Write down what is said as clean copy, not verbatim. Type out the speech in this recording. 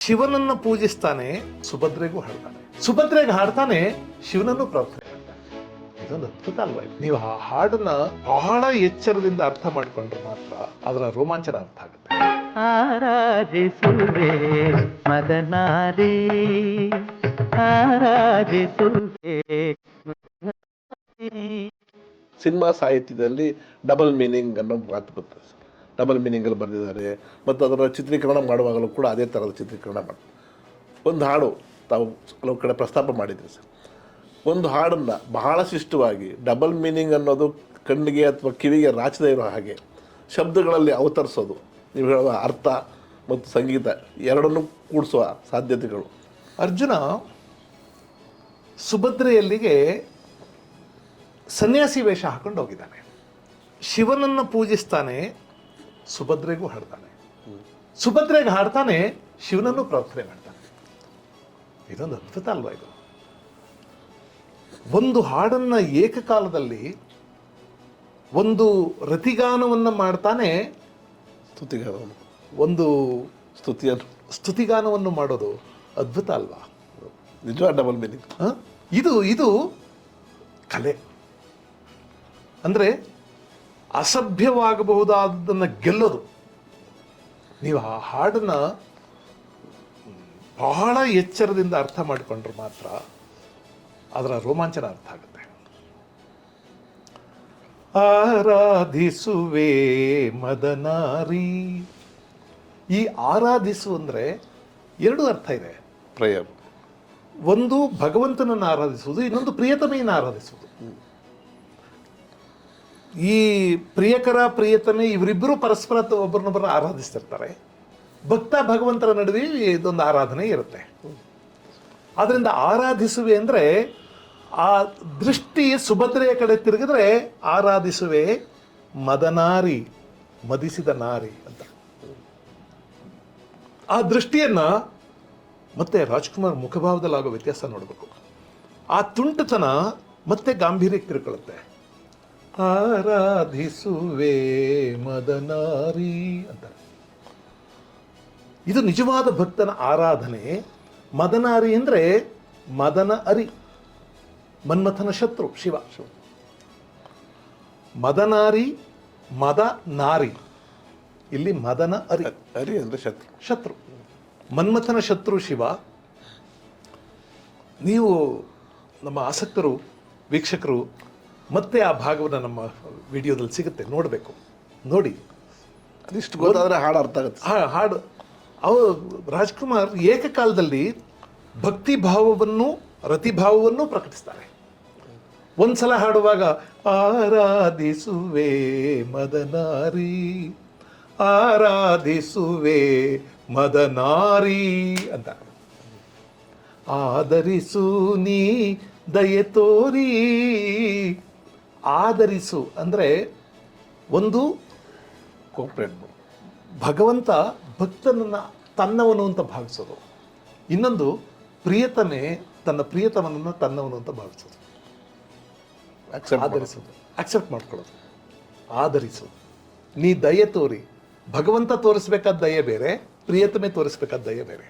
ಶಿವನನ್ನು ಪೂಜಿಸ್ತಾನೆ, ಸುಭದ್ರೆಗೂ ಹಾಡ್ತಾನೆ, ಸುಭದ್ರೆಗೆ ಹಾಡ್ತಾನೆ, ಶಿವನನ್ನು ಪ್ರಾರ್ಥನೆ ಮಾಡ್ತಾನೆ. ಇದೊಂದು ಅದ್ಭುತ ಅಲ್ವಾ? ನೀವು ಆ ಹಾಡನ್ನ ಬಹಳ ಎಚ್ಚರದಿಂದ ಅರ್ಥ ಮಾಡ್ಕೊಂಡ್ರೆ ಮಾತ್ರ ಅದರ ರೋಮಾಂಚನ ಅರ್ಥ ಆಗುತ್ತೆ. ಆರಾಧಿಸುವೆ ಮದನಾರಿ, ಆರಾಧಿಸುವೆ. ಸಿನಿಮಾ ಸಾಹಿತ್ಯದಲ್ಲಿ ಡಬಲ್ ಮೀನಿಂಗ್ ಅನ್ನೋ ಮಾತು ಬರ್ತದೆ. ಡಬಲ್ ಮೀನಿಂಗಲ್ಲಿ ಬರೆದಿದ್ದಾರೆ ಮತ್ತು ಅದರ ಚಿತ್ರೀಕರಣ ಮಾಡುವಾಗಲೂ ಕೂಡ ಅದೇ ಥರದ ಚಿತ್ರೀಕರಣ ಮಾಡಿ ಒಂದು ಹಾಡು ತಾವು ಕೆಲವು ಕಡೆ ಪ್ರಸ್ತಾಪ ಮಾಡಿದ್ರಿ ಸರ್. ಒಂದು ಹಾಡನ್ನು ಬಹಳ ಶಿಷ್ಟವಾಗಿ ಡಬಲ್ ಮೀನಿಂಗ್ ಅನ್ನೋದು ಕಣ್ಣಿಗೆ ಅಥವಾ ಕಿವಿಗೆ ರಾಚದೇ ಇರೋ ಹಾಗೆ ಶಬ್ದಗಳಲ್ಲಿ ಅವತರಿಸೋದು, ನೀವು ಹೇಳುವ ಅರ್ಥ ಮತ್ತು ಸಂಗೀತ ಎರಡನ್ನೂ ಕೂಡಿಸುವ ಸಾಧ್ಯತೆಗಳು. ಅರ್ಜುನ ಸುಭದ್ರೆಯಲ್ಲಿಗೆ ಸನ್ಯಾಸಿ ವೇಷ ಹಾಕೊಂಡು ಹೋಗಿದ್ದಾನೆ, ಶಿವನನ್ನು ಪೂಜಿಸ್ತಾನೆ, ಸುಭದ್ರೆಗೂ ಹಾಡ್ತಾನೆ, ಸುಭದ್ರೆಗೆ ಹಾಡ್ತಾನೆ, ಶಿವನನ್ನು ಪ್ರಾರ್ಥನೆ ಮಾಡ್ತಾನೆ. ಇದೊಂದು ಅದ್ಭುತ ಅಲ್ವಾ? ಇದು ಒಂದು ಹಾಡನ್ನ ಏಕಕಾಲದಲ್ಲಿ ಒಂದು ರತಿಗಾನವನ್ನು ಮಾಡ್ತಾನೆ, ಸ್ತುತಿಗಾನವನ್ನು, ಒಂದು ಸ್ತುತಿಗಾನವನ್ನು ಮಾಡೋದು ಅದ್ಭುತ ಅಲ್ವಾ? ನಿಜವಾದ ಡಬಲ್ ಮೀನಿಂಗ್. ಇದು ಕಲೆ. ಅಂದರೆ ಅಸಭ್ಯವಾಗಬಹುದಾದನ್ನು ಗೆಲ್ಲೋದು. ನೀವು ಆ ಹಾಡನ್ನ ಬಹಳ ಎಚ್ಚರದಿಂದ ಅರ್ಥ ಮಾಡಿಕೊಂಡ್ರೆ ಮಾತ್ರ ಅದರ ರೋಮಾಂಚನ ಅರ್ಥ ಆಗುತ್ತೆ. ಆರಾಧಿಸುವೆ ಮದನಾರಿ. ಈ ಆರಾಧಿಸು ಅಂದರೆ ಎರಡು ಅರ್ಥ ಇದೆ. ಪ್ರೇಯರ್, ಒಂದು ಭಗವಂತನನ್ನು ಆರಾಧಿಸುವುದು, ಇನ್ನೊಂದು ಪ್ರಿಯತಮೆಯನ್ನು ಆರಾಧಿಸುವುದು. ಈ ಪ್ರಿಯಕರ ಪ್ರಿಯತಮೆ ಇವರಿಬ್ಬರು ಪರಸ್ಪರ ಒಬ್ಬರನ್ನೊಬ್ಬರ ಆರಾಧಿಸ್ತಿರ್ತಾರೆ. ಭಕ್ತ ಭಗವಂತರ ನಡುವೆ ಇದೊಂದು ಆರಾಧನೆ ಇರುತ್ತೆ. ಆದ್ದರಿಂದ ಆರಾಧಿಸುವೆ ಅಂದರೆ ಆ ದೃಷ್ಟಿ ಸುಭದ್ರೆಯ ಕಡೆ ತಿರುಗಿದ್ರೆ ಆರಾಧಿಸುವೆ ಮದನಾರಿ, ಮದಿಸಿದ ನಾರಿ ಅಂತ. ಆ ದೃಷ್ಟಿಯನ್ನ ಮತ್ತೆ ರಾಜ್ಕುಮಾರ್ ಮುಖಭಾವದಲ್ಲಿ ಆಗೋ ವ್ಯತ್ಯಾಸ ನೋಡಬೇಕು. ಆ ತುಂಟತನ ಮತ್ತೆ ಗಾಂಭೀರ್ಯಕ್ಕೆ ತಿರುಕೊಳ್ಳುತ್ತೆ. ಆರಾಧಿಸುವೆ ಮದನಾರಿ ಅಂತ. ಇದು ನಿಜವಾದ ಭಕ್ತನ ಆರಾಧನೆ. ಮದನಾರಿ ಅಂದರೆ ಮದನ ಅರಿ, ಮನ್ಮಥನ ಶತ್ರು ಶಿವ. ಮದನಾರಿ, ಮದ ನಾರಿ. ಇಲ್ಲಿ ಮದನ ಅರಿ, ಅರಿ ಅಂದರೆ ಶತ್ರು, ಮನ್ಮಥನ ಶತ್ರು ಶಿವ. ನೀವು ನಮ್ಮ ಆಸಕ್ತರು ವೀಕ್ಷಕರು ಮತ್ತೆ ಆ ಭಾಗವನ್ನು ನಮ್ಮ ವಿಡಿಯೋದಲ್ಲಿ ಸಿಗುತ್ತೆ, ನೋಡಬೇಕು. ನೋಡಿ, ಅದಿಷ್ಟು ಗೊತ್ತಾದರೆ ಹಾಡು ಅರ್ಥ ಆಗುತ್ತೆ. ಹಾಡು ರಾಜ್ಕುಮಾರ್ ಏಕಕಾಲದಲ್ಲಿ ಭಕ್ತಿ ಭಾವವನ್ನು ರತಿಭಾವವನ್ನು ಪ್ರಕಟಿಸ್ತಾರೆ. ಒಂದ್ಸಲ ಹಾಡುವಾಗ ಆರಾಧಿಸುವೆ ಮದನಾರಿ, ಆರಾಧಿಸುವೆ ಮದನಾರಿ ಅಂತ. ಆದರಿಸು ನೀ ದಯೆ ತೋರಿ. ಆದರಿಸು ಅಂದರೆ ಒಂದು ಕೋಪರೇಟ್, ಭಗವಂತ ಭಕ್ತನನ್ನು ತನ್ನವನು ಅಂತ ಭಾವಿಸೋದು. ಇನ್ನೊಂದು ಪ್ರಿಯತಮೆ ತನ್ನ ಪ್ರಿಯತಮನನ್ನು ತನ್ನವನು ಅಂತ ಭಾವಿಸೋದು. ಆದರಿಸೋದು, ಅಕ್ಸೆಪ್ಟ್ ಮಾಡ್ಕೊಳ್ಳೋದು. ಆದರಿಸೋದು, ನೀ ದಯೆ ತೋರಿ. ಭಗವಂತ ತೋರಿಸ್ಬೇಕಾದ ದಯೆ ಬೇರೆ, ಪ್ರಿಯತಮೆ ತೋರಿಸ್ಬೇಕಾದ ದಯೆ ಬೇರೆ.